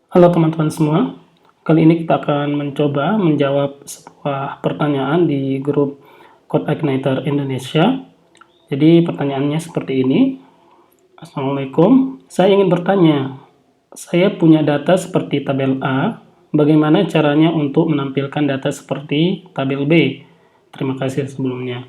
Halo teman-teman semua, kali ini kita akan mencoba menjawab sebuah pertanyaan di grup CodeIgniter Indonesia. Jadi pertanyaannya seperti ini. Assalamualaikum, saya ingin bertanya, saya punya data seperti tabel A, bagaimana caranya untuk menampilkan data seperti tabel B? Terima kasih sebelumnya.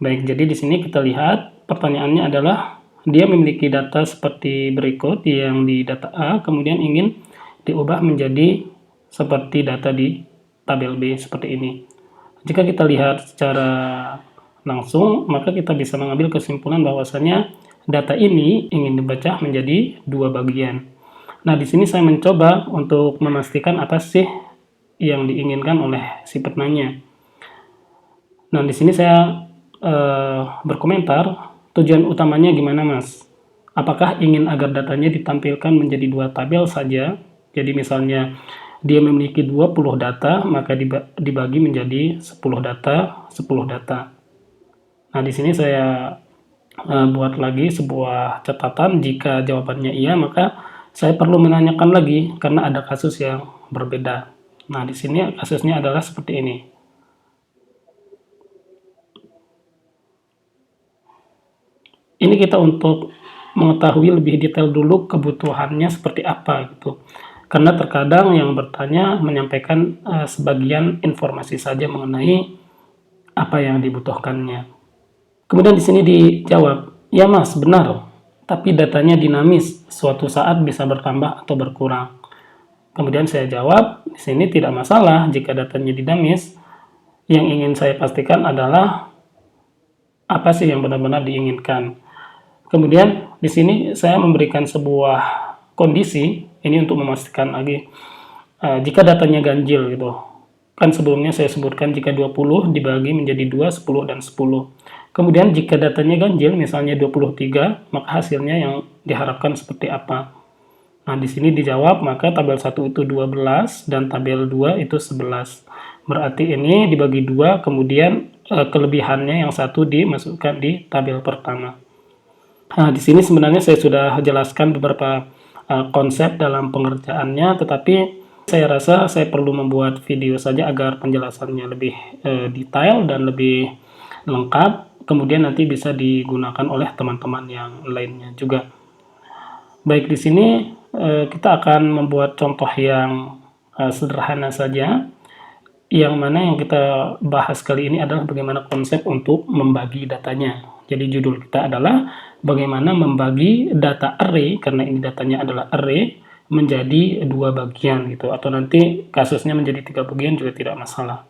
Baik, jadi di sini kita lihat pertanyaannya adalah dia memiliki data seperti berikut yang di data A, kemudian ingin diubah menjadi seperti data di tabel B seperti ini. Jika kita lihat secara langsung, maka kita bisa mengambil kesimpulan bahwasanya data ini ingin dibaca menjadi dua bagian. Nah, di sini saya mencoba untuk memastikan apa sih yang diinginkan oleh si penanya. Nah, di sini saya berkomentar, tujuan utamanya gimana Mas? Apakah ingin agar datanya ditampilkan menjadi dua tabel saja? Jadi misalnya dia memiliki 20 data, maka dibagi menjadi 10 data, 10 data. Nah, di sini saya buat lagi sebuah catatan. Jika jawabannya iya, maka saya perlu menanyakan lagi karena ada kasus yang berbeda. Nah, di sini kasusnya adalah seperti ini. Ini kita untuk mengetahui lebih detail dulu kebutuhannya seperti apa gitu. Karena terkadang yang bertanya menyampaikan sebagian informasi saja mengenai apa yang dibutuhkannya. Kemudian di sini dijawab, ya Mas, benar. Tapi datanya dinamis, suatu saat bisa bertambah atau berkurang. Kemudian saya jawab, di sini tidak masalah jika datanya dinamis. Yang ingin saya pastikan adalah apa sih yang benar-benar diinginkan. Kemudian di sini saya memberikan sebuah kondisi ini untuk memastikan lagi jika datanya ganjil gitu. Kan sebelumnya saya sebutkan jika 20 dibagi menjadi 2, 10 dan 10. Kemudian jika datanya ganjil misalnya 23, maka hasilnya yang diharapkan seperti apa? Nah, di sini dijawab maka tabel 1 itu 12 dan tabel 2 itu 11. Berarti ini dibagi 2, kemudian kelebihannya yang satu dimasukkan di tabel pertama. Nah, di sini sebenarnya saya sudah jelaskan beberapa konsep dalam pengerjaannya, tetapi saya rasa saya perlu membuat video saja agar penjelasannya lebih detail dan lebih lengkap, kemudian nanti bisa digunakan oleh teman-teman yang lainnya juga. Baik, di sini kita akan membuat contoh yang sederhana saja, yang mana yang kita bahas kali ini adalah bagaimana konsep untuk membagi datanya. Jadi judul kita adalah bagaimana membagi data array, karena ini datanya adalah array, menjadi dua bagian gitu, atau nanti kasusnya menjadi 3 bagian juga tidak masalah.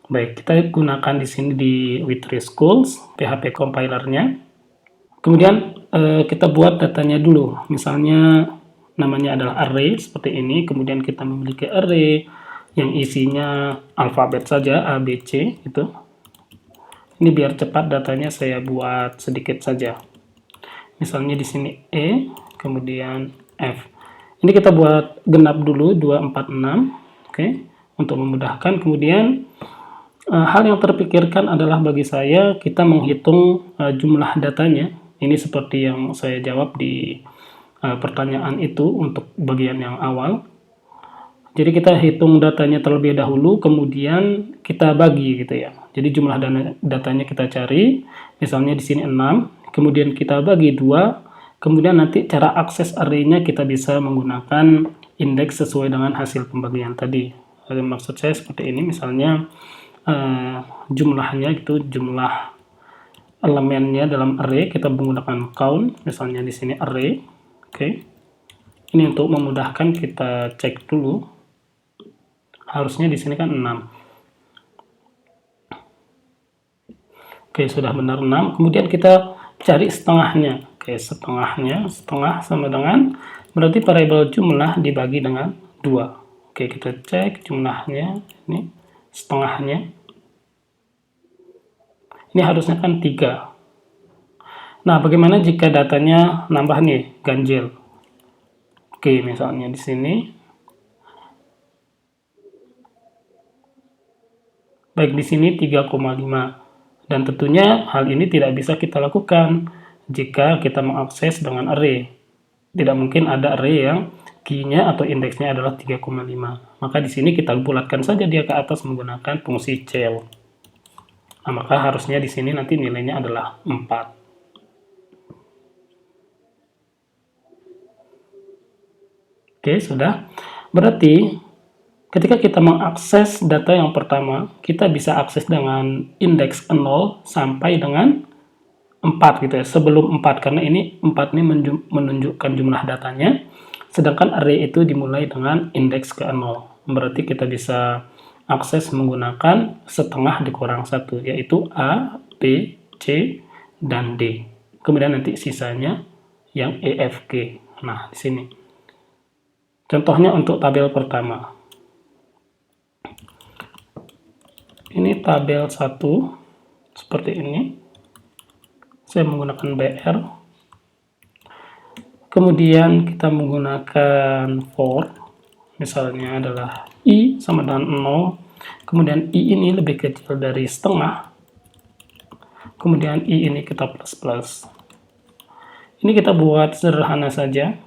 Baik, kita gunakan di sini di W3Schools, PHP compilernya. Kemudian kita buat datanya dulu, misalnya namanya adalah array seperti ini, kemudian kita memiliki array yang isinya alfabet saja A, B, C gitu. Ini biar cepat datanya saya buat sedikit saja. Misalnya di sini E, kemudian F. Ini kita buat genap dulu 2, 4, 6. Oke, untuk memudahkan. Kemudian hal yang terpikirkan adalah bagi saya kita menghitung jumlah datanya. Ini seperti yang saya jawab di pertanyaan itu untuk bagian yang awal. Jadi kita hitung datanya terlebih dahulu, kemudian kita bagi gitu ya. Jadi jumlah datanya kita cari, misalnya di sini 6, kemudian kita bagi 2, kemudian nanti cara akses array-nya kita bisa menggunakan indeks sesuai dengan hasil pembagian tadi. Maksud saya seperti ini, misalnya jumlahnya gitu, jumlah elemennya dalam array kita menggunakan count, misalnya di sini array. Oke. Ini untuk memudahkan kita cek dulu. Harusnya di sini kan 6. Oke, sudah benar 6. Kemudian kita cari setengahnya. Oke, setengahnya, setengah sama dengan berarti variabel jumlah dibagi dengan 2. Oke, kita cek jumlahnya ini setengahnya. Ini harusnya kan 3. Nah, bagaimana jika datanya nambah nih, ganjil? Oke, misalnya di sini. Baik, di sini 3,5. Dan tentunya hal ini tidak bisa kita lakukan jika kita mengakses dengan array. Tidak mungkin ada array yang key-nya atau indeksnya adalah 3,5. Maka di sini kita bulatkan saja dia ke atas menggunakan fungsi cell. Nah, maka harusnya di sini nanti nilainya adalah 4. Oke, sudah. Berarti ketika kita mengakses data yang pertama, kita bisa akses dengan indeks 0 sampai dengan 4 gitu ya, sebelum 4, karena ini 4 ini menunjukkan jumlah datanya, sedangkan array itu dimulai dengan indeks ke 0. Berarti kita bisa akses menggunakan setengah dikurang 1, yaitu A, B, C, dan D. Kemudian nanti sisanya yang E, F, G. Nah, di sini. Contohnya untuk tabel pertama. Ini tabel 1, seperti ini. Saya menggunakan BR. Kemudian kita menggunakan for, misalnya adalah I sama dengan 0. Kemudian I ini lebih kecil dari setengah. Kemudian I ini kita plus. Ini kita buat sederhana saja.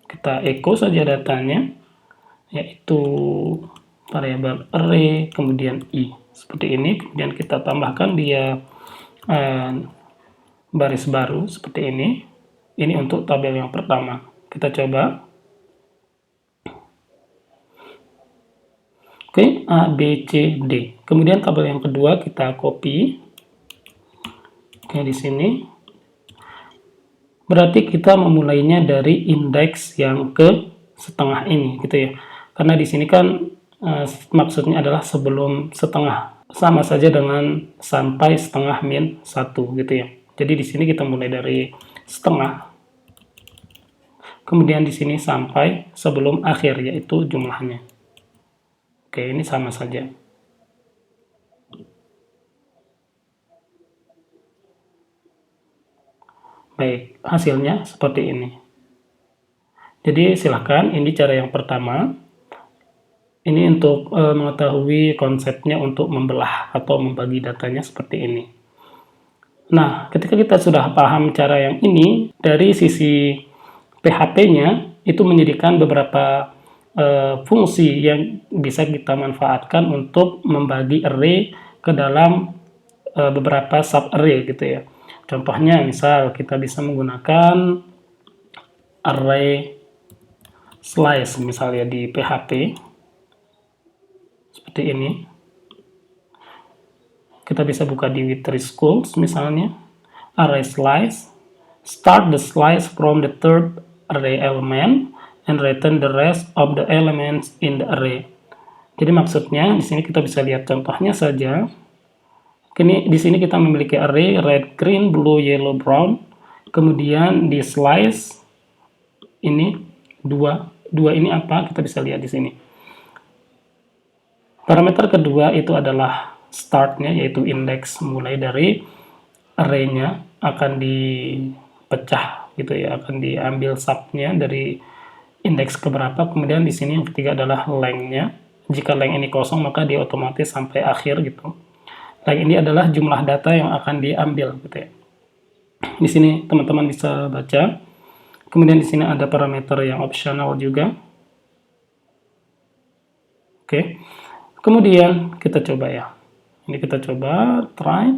Kita echo saja datanya, yaitu variabel array, kemudian I. Seperti ini, kemudian kita tambahkan dia baris baru seperti ini. Ini untuk tabel yang pertama. Kita coba. Oke, A, B, C, D. Kemudian tabel yang kedua kita copy. Oke, di sini. Berarti kita memulainya dari indeks yang ke setengah ini, gitu ya. Karena di sini kan maksudnya adalah sebelum setengah. Sama saja dengan sampai setengah min 1, gitu ya. Jadi di sini kita mulai dari setengah. Kemudian di sini sampai sebelum akhir, yaitu jumlahnya. Oke, ini sama saja. Baik, hasilnya seperti ini. Jadi silahkan, ini cara yang pertama. Ini untuk mengetahui konsepnya untuk membelah atau membagi datanya seperti ini. Nah, ketika kita sudah paham cara yang ini, dari sisi PHP-nya, itu menyediakan beberapa fungsi yang bisa kita manfaatkan untuk membagi array ke dalam beberapa sub-array gitu ya. Contohnya, misal kita bisa menggunakan array slice misalnya di PHP seperti ini. Kita bisa buka di W3Schools misalnya, array slice, start the slice from the third array element and return the rest of the elements in the array. Jadi maksudnya di sini kita bisa lihat contohnya saja. Kini di sini kita memiliki array red, green, blue, yellow, brown. Kemudian di slice ini dua ini apa? Kita bisa lihat di sini. Parameter kedua itu adalah startnya, yaitu indeks mulai dari array-nya akan dipecah gitu ya, akan diambil subnya dari indeks keberapa. Kemudian di sini yang ketiga adalah length-nya. Jika length ini kosong maka dia otomatis sampai akhir gitu. Length ini adalah jumlah data yang akan diambil gitu ya. Di sini teman-teman bisa baca. Kemudian di sini ada parameter yang optional juga. Oke. Kemudian kita coba ya. Ini kita coba try.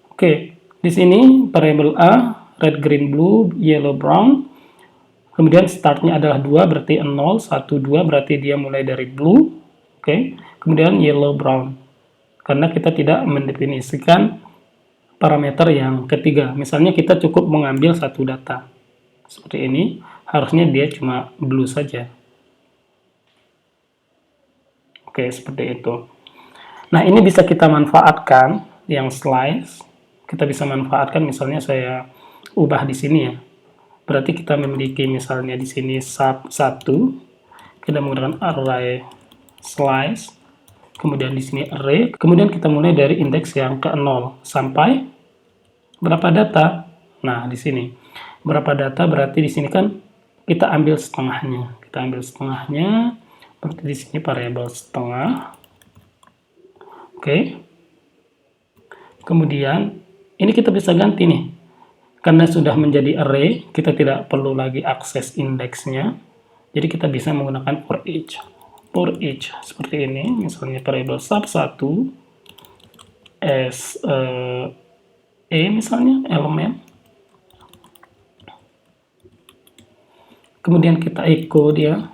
Oke, di sini variabel A red, green, blue, yellow, brown. Kemudian startnya adalah 2, berarti 0, 1, 2, berarti dia mulai dari blue. Oke. Kemudian yellow, brown. Karena kita tidak mendefinisikan parameter yang ketiga. Misalnya kita cukup mengambil satu data. Seperti ini, harusnya dia cuma blue saja. Oke, seperti itu. Nah, ini bisa kita manfaatkan yang slice. Kita bisa manfaatkan, misalnya saya ubah di sini ya. Berarti kita memiliki misalnya di sini sub 1, kita menggunakan array slice, kemudian di sini array, kemudian kita mulai dari indeks yang ke 0 sampai berapa data. Nah, di sini berapa data, berarti di sini kan kita ambil setengahnya. Kita ambil setengahnya, berarti di sini variabel setengah. Oke. Kemudian Ini kita bisa ganti nih. Karena sudah menjadi array, kita tidak perlu lagi akses indeksnya. Jadi kita bisa menggunakan for each. For each seperti ini, misalnya variable sub1 as misalnya elemen. Kemudian kita echo dia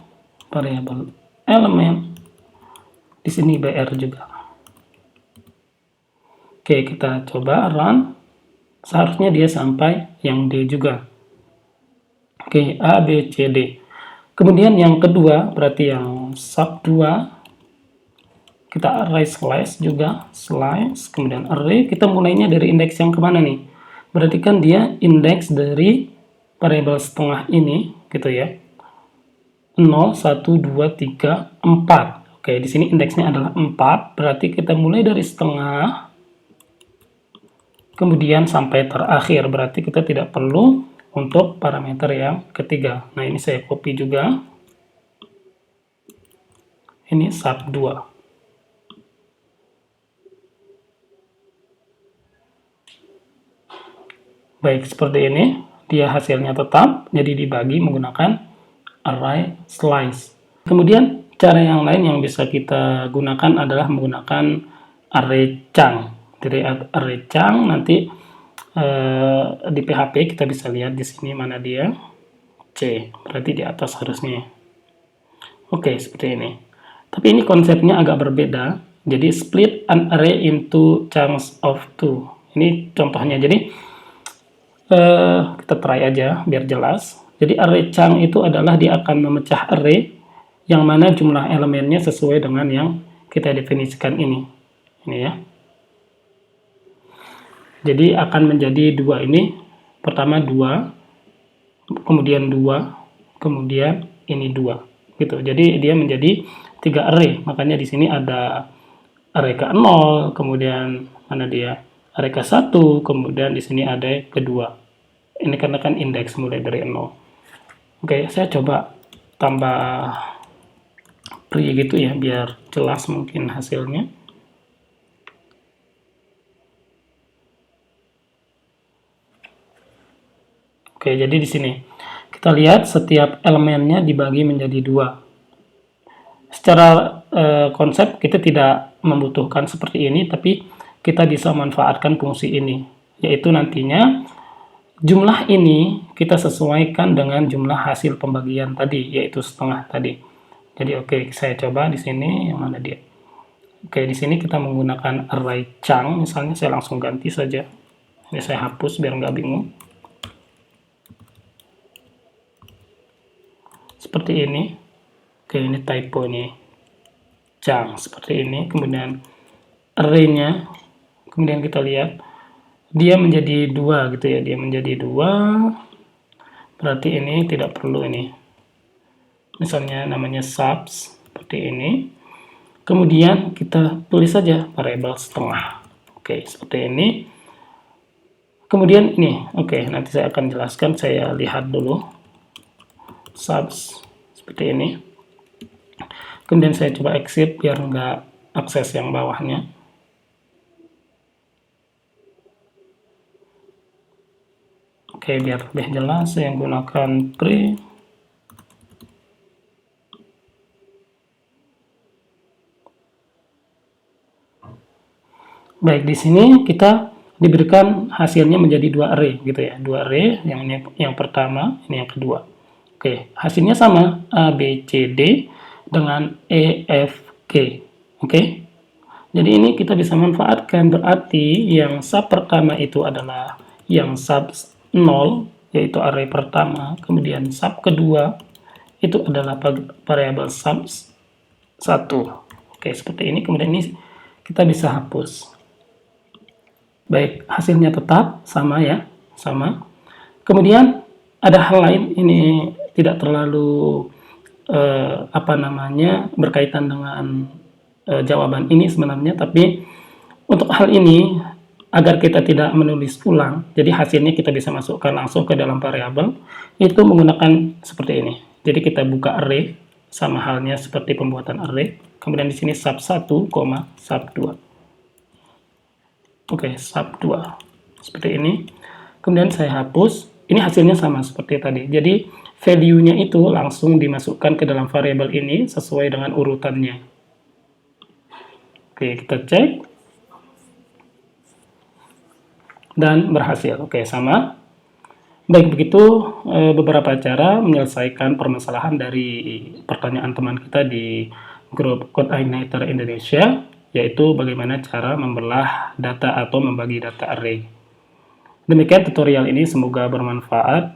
variable elemen. Di sini br juga. Oke, kita coba run. Seharusnya dia sampai yang D juga. Oke, A, B, C, D. Kemudian yang kedua, berarti yang sub 2, kita array slice juga, slice, kemudian array, kita mulainya dari indeks yang kemana nih? Berarti kan dia indeks dari variable setengah ini, gitu ya. 0, 1, 2, 3, 4. Oke, di sini indeksnya adalah 4, berarti kita mulai dari setengah, kemudian sampai terakhir, berarti kita tidak perlu untuk parameter yang ketiga. Nah, ini saya copy juga. Ini sub 2. Baik, seperti ini. Dia hasilnya tetap, jadi dibagi menggunakan array slice. Kemudian, cara yang lain yang bisa kita gunakan adalah menggunakan array chunk. Jadi array chunk nanti di PHP kita bisa lihat di sini mana dia. C, berarti di atas harusnya. Oke, seperti ini. Tapi ini konsepnya agak berbeda. Jadi split an array into chunks of 2. Ini contohnya. Jadi kita try aja biar jelas. Jadi array chunk itu adalah dia akan memecah array yang mana jumlah elemennya sesuai dengan yang kita definisikan ini. Ini ya. Jadi akan menjadi 2 ini. Pertama 2, kemudian 2, kemudian ini 2. Gitu. Jadi dia menjadi 3 array. Makanya di sini ada array ke-0, kemudian mana dia? Array ke-1, kemudian di sini ada kedua. Ini karena kan indeks mulai dari 0. Oke, saya coba tambah pre gitu ya biar jelas mungkin hasilnya. Oke, jadi di sini kita lihat setiap elemennya dibagi menjadi 2. Secara konsep kita tidak membutuhkan seperti ini, tapi kita bisa manfaatkan fungsi ini, yaitu nantinya jumlah ini kita sesuaikan dengan jumlah hasil pembagian tadi, yaitu setengah tadi. Jadi oke, saya coba di sini yang mana dia. Oke, di sini kita menggunakan array chunk, misalnya saya langsung ganti saja. Ini saya hapus biar nggak bingung. Seperti ini. Oke, ini typo ini. Chunk seperti ini. Kemudian array-nya, kemudian kita lihat dia menjadi 2 gitu ya. Dia menjadi 2. Berarti ini tidak perlu ini. Misalnya namanya subs seperti ini. Kemudian kita tulis saja variable setengah. Oke, seperti ini. Kemudian ini, oke, nanti saya akan jelaskan. Saya lihat dulu. Subs seperti ini. Kemudian saya coba exit biar nggak akses yang bawahnya. Oke, biar lebih jelas saya gunakan pre. Baik, di sini kita diberikan hasilnya menjadi 2 array gitu ya. 2 array, yang pertama, ini yang kedua. Oke, hasilnya sama, A, B, C, D dengan E, F, G. Oke. Jadi ini kita bisa manfaatkan, berarti yang sub pertama itu adalah yang sub 0, yaitu array pertama. Kemudian sub kedua itu adalah variabel sub 1. Oke, seperti ini. Kemudian ini kita bisa hapus. Baik, hasilnya tetap sama ya, sama. Kemudian ada hal lain, ini tidak terlalu berkaitan dengan jawaban ini sebenarnya, tapi untuk hal ini agar kita tidak menulis ulang, jadi hasilnya kita bisa masukkan langsung ke dalam variabel, itu menggunakan seperti ini. Jadi kita buka array, sama halnya seperti pembuatan array, kemudian di sini sub 1, sub 2. Oke, sub 2. seperti ini. Kemudian saya hapus, ini hasilnya sama seperti tadi. Jadi value-nya itu langsung dimasukkan ke dalam variabel ini sesuai dengan urutannya. Oke, kita cek. Dan berhasil. Oke, sama. Baik, begitu beberapa cara menyelesaikan permasalahan dari pertanyaan teman kita di grup Codeigniter Indonesia, yaitu bagaimana cara membelah data atau membagi data array. Demikian tutorial ini, semoga bermanfaat.